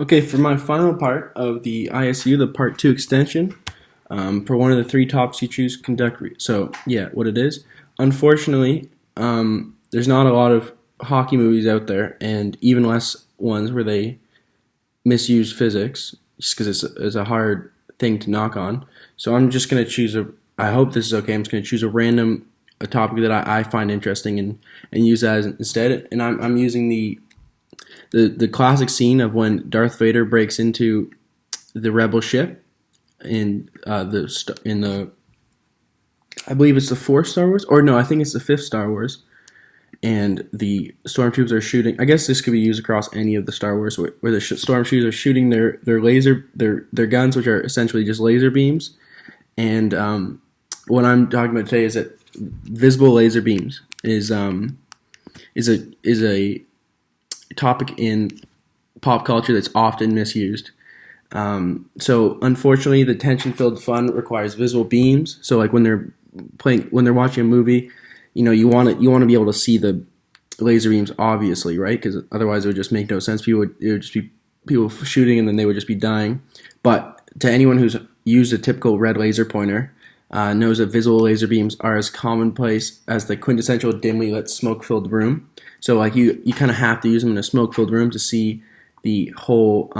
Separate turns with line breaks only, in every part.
Okay, for my final part of the ISU, the Part 2 extension, for one of the three topics you choose, so, yeah, what it is. Unfortunately, there's not a lot of hockey movies out there, and even less ones where they misuse physics, just because it's a hard thing to knock on. So I'm just going to I hope this is okay, I'm just going to choose a topic that I find interesting and use that instead. And I'm using the classic scene of when Darth Vader breaks into the rebel ship in the I believe it's the fourth Star Wars, or no, I think it's the fifth Star Wars, and the stormtroopers are shooting. I guess this could be used across any of the Star Wars where the stormtroopers are shooting their guns, which are essentially just laser beams. And what I'm talking about today is that visible laser beams is a topic in pop culture that's often misused. So unfortunately, the tension-filled fun requires visible beams. So like when they're watching a movie, you want to be able to see the laser beams, obviously, right? Because otherwise it would just make no sense. It would just be people shooting, and then they would just be dying. But to anyone who's used a typical red laser pointer, knows that visual laser beams are as commonplace as the quintessential dimly lit smoke-filled room. So like you kind of have to use them in a smoke-filled room to see the whole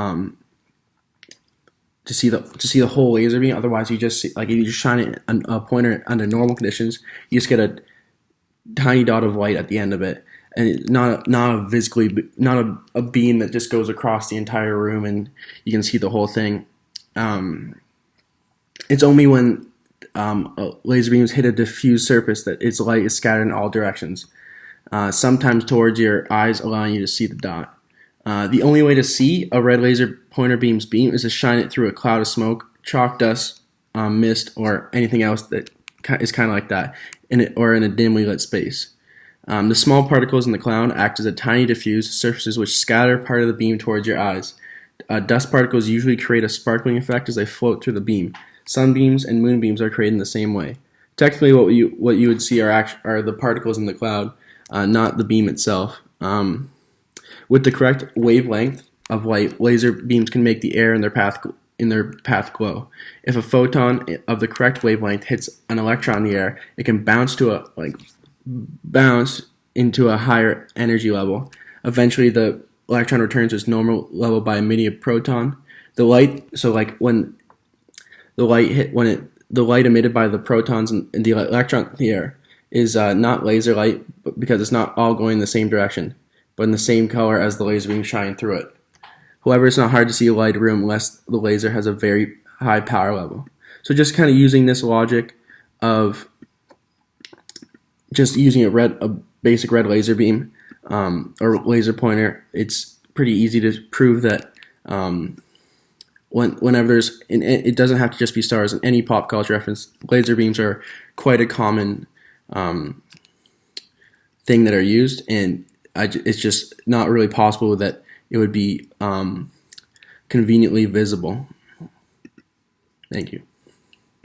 the whole laser beam. Otherwise, you just see, like if you just shine it a pointer under normal conditions, you just get a tiny dot of light at the end of it, and it's not a beam that just goes across the entire room and you can see the whole thing. It's only when laser beams hit a diffuse surface that its light is scattered in all directions, sometimes towards your eyes, allowing you to see the dot. The only way to see a red laser pointer beam's beam is to shine it through a cloud of smoke, chalk dust, mist, or anything else that is kind of like that, or in a dimly lit space. The small particles in the cloud act as a tiny diffuse surfaces which scatter part of the beam towards your eyes. Dust particles usually create a sparkling effect as they float through the beam. Sunbeams and moonbeams are created in the same way. Technically, what you would see are the particles in the cloud, not the beam itself. With the correct wavelength of light, laser beams can make the air in their path glow. If a photon of the correct wavelength hits an electron in the air, it can bounce into a higher energy level. Eventually, the electron returns to its normal level by emitting a proton. The light emitted by the protons and the electron in the air is not laser light, because it's not all going in the same direction, but in the same color as the laser beam shining through it. However, it's not hard to see a light room unless the laser has a very high power level. So just kind of using this logic of just using a basic red laser beam or laser pointer, it's pretty easy to prove that whenever it doesn't have to just be stars. In any pop culture reference, laser beams are quite a common thing that are used, and it's just not really possible that it would be conveniently visible. Thank you.